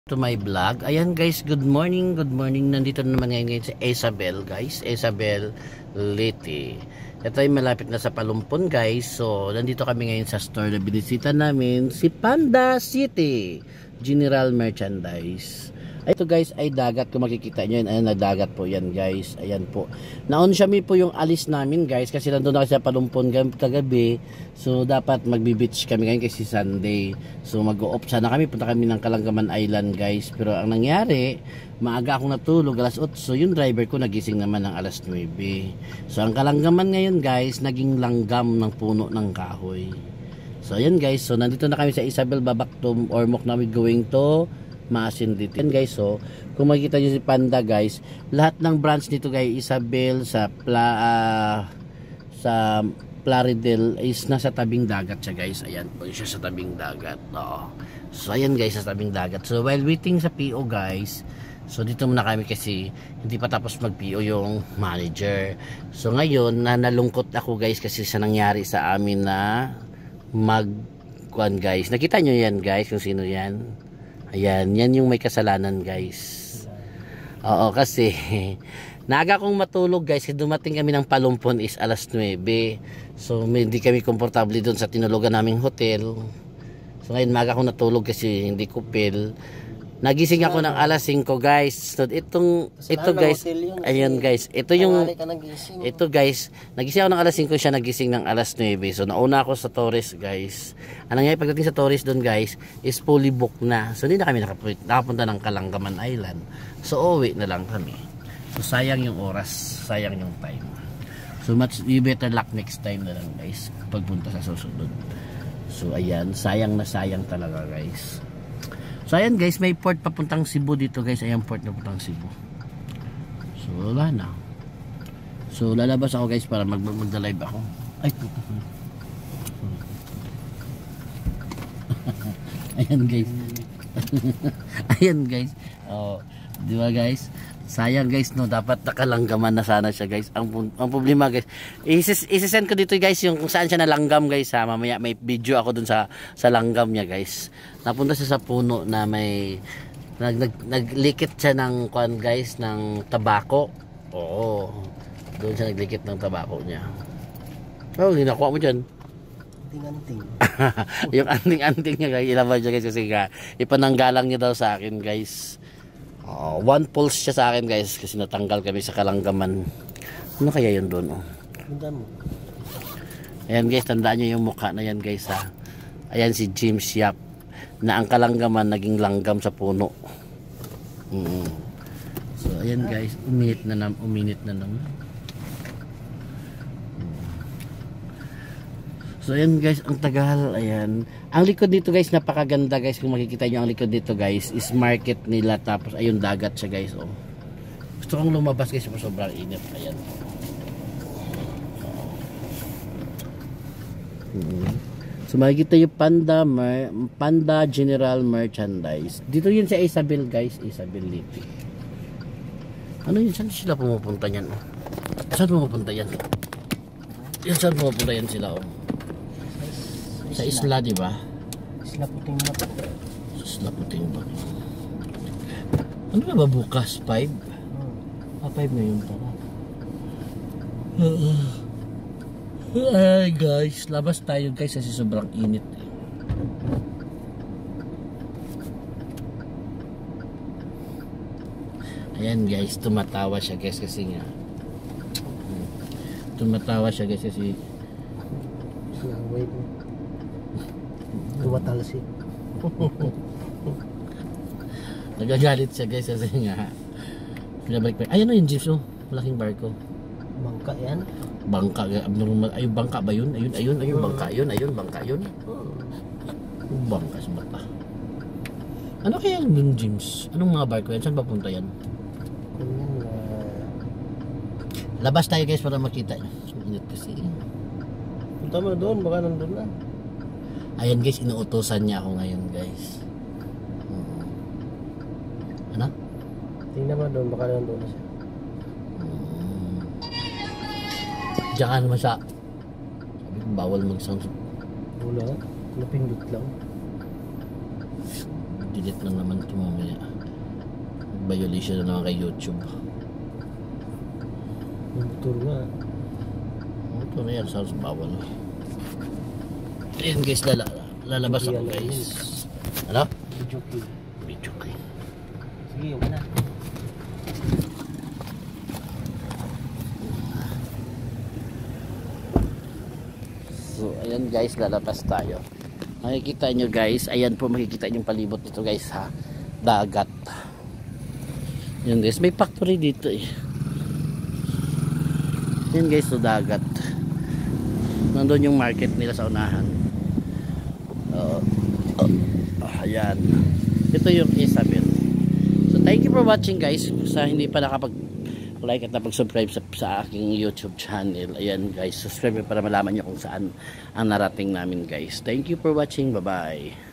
To my vlog. Ayan guys, good morning. Nandito na naman ngayon sa Isabel guys. Isabel Leyte. Ito ay malapit na sa Palumpon guys. So, nandito kami ngayon sa store na binisita namin, si Panda City General Merchandise. Ito guys ay dagat, kung makikita nyo yun, ayan na dagat po yan guys. Ayan po. Naon siya po yung alis namin guys, kasi nandun na kasi sa Palumpon kagabi. So dapat magbi-beach kami ngayon kasi Sunday. So mag-o-off sana kami, punta kami ng Kalangaman Island guys. Pero ang nangyari, maaga akong natulog, alas 8. So yung driver ko nagising naman ng alas 9. So ang Kalangaman ngayon guys, naging langgam ng puno ng kahoy. So ayan guys, so nandito na kami sa Isabel, Babaktom, Ormoc na we going to Maasin dito. Yan guys, so kung makikita nyo si Panda guys, lahat ng branch nito guys, Isabel sa Plaridel is nasa tabing dagat siya guys. Ayan po siya sa tabing dagat. Oo. So ayan guys, sa tabing dagat. So while waiting sa PO guys, so dito muna kami kasi hindi pa tapos mag-PO yung manager. So ngayon, nalungkot ako guys kasi sa nangyari sa amin na magkuan guys. Nakita nyo yan guys kung sino yan. Ayan, yan yung may kasalanan guys. Oo, kasi naga kong matulog guys, dumating kami ng Palumpon is alas 9. So hindi kami komportable doon sa tinulugan naming hotel. So ngayon maga akong natulog kasi hindi ko feel. Nagising ako ng alas 5 guys. So ito guys, ayun guys, ito guys, nagising ako ng alas 5, siya nagising ng alas 9. So nauna ako sa Torres guys. Ang nangyari pagdating sa Torres doon guys, is fully booked na. So hindi na kami nakapunta ng Kalangaman Island. So uwi na lang kami. So sayang yung oras, sayang yung time. So much you better luck next time na lang guys, pagpunta sa susunod. So ayan, sayang na sayang talaga guys. So ayan guys, may port papuntang Cebu dito guys. Ayan port na papuntang Cebu. So wala na. So lalabas ako guys para magda-live ako. Ay puto. Ayan guys. Ayan guys. Oh, di ba guys? Sayang guys no, dapat nakalanggaman na sana siya guys. Ang problema guys, isisend ko dito guys yung kung saan siya nalanggam guys ha. Mamaya may video ako dun sa langgam niya guys. Napunta siya sa puno na may naglikit siya ng kuan guys, ng tabako. Oo. Doon siya naglikit ng tabako niya. Oh, ginakuha mo diyan. Anting-anting. Yung anting-anting niya guys, ilabas niya guys kasi ipananggalang niya daw sa akin guys. One pulse siya sa akin guys kasi natanggal kami sa Kalanggaman. Ano kaya yun doon? Oh? Ayan guys, tandaan nyo yung mukha na yan guys ha. Ayan si James Yap na ang Kalanggaman naging langgam sa puno. So ayan guys, uminit na naman. So ayan guys, ang tagal. Ayan. Ang likod dito guys, napakaganda guys. Kung makikita nyo ang likod dito guys, is market nila. Tapos ayun dagat siya guys. Oh. Gusto kong lumabas guys, sobrang init. Ayan. So makikita yung Panda General Merchandise. Dito yun sa Isabel guys, Isabel Leyte. Ano yun? Saan sila pumupunta yan? Oh? Saan pumupunta yan? Saan pumupunta yan sila? Oh? Sa isla, di ba? Isla Puting Bak. Isla Puting Bak. Ano na ba bukas? 5? 5 na yun pala. Ay guys, labas tayo guys kasi sobrang init. Ayan guys, tumatawa siya guys kasi nga. Tumatawa siya guys kasi wait. Kuwatalsi. Nagagalit siya guys kasi nga pinabalik pa. Ayun o yung jeeps oh, malaking barko. Bangka yan? Bangka, abnormal. Ayun bangka ba yun? Ayun bangka yun. Bangka yun. Bangka sa bata. Ano kaya yung James? Anong mga barko yan? Saan papunta yan? Labas tayo guys para makita nyo. Init kasi. Punta mo doon, baka nandun na. Ayan guys, inuutosan niya ako ngayon guys. Ano? Tingnan mo doon, baka nandun na siya. Diyan naman siya. Sabi ko bawal mag-sound. Wala, napindot lang. Hindi delete lang naman ito mamaya. Violation na naman kay YouTube. Motor nga. Ito na yan, sa bawal. Ayan guys, lalabas ako guys. Ano? Video kill. Video kill. Sige, okay na. So ayan guys, lalabas tayo. Makikita nyo guys, ayan po makikita nyo yung palibot dito guys ha. Dagat. Yan guys, may factory dito eh. Yan guys, so dagat. Nandun yung market nila sa unahan. Ayan. Ito yung Isabel. So thank you for watching guys. Sa hindi pa nakapag-like at napag-subscribe sa aking YouTube channel. Ayan guys, subscribe para malaman nyo kung saan ang narating namin guys. Thank you for watching. Bye bye.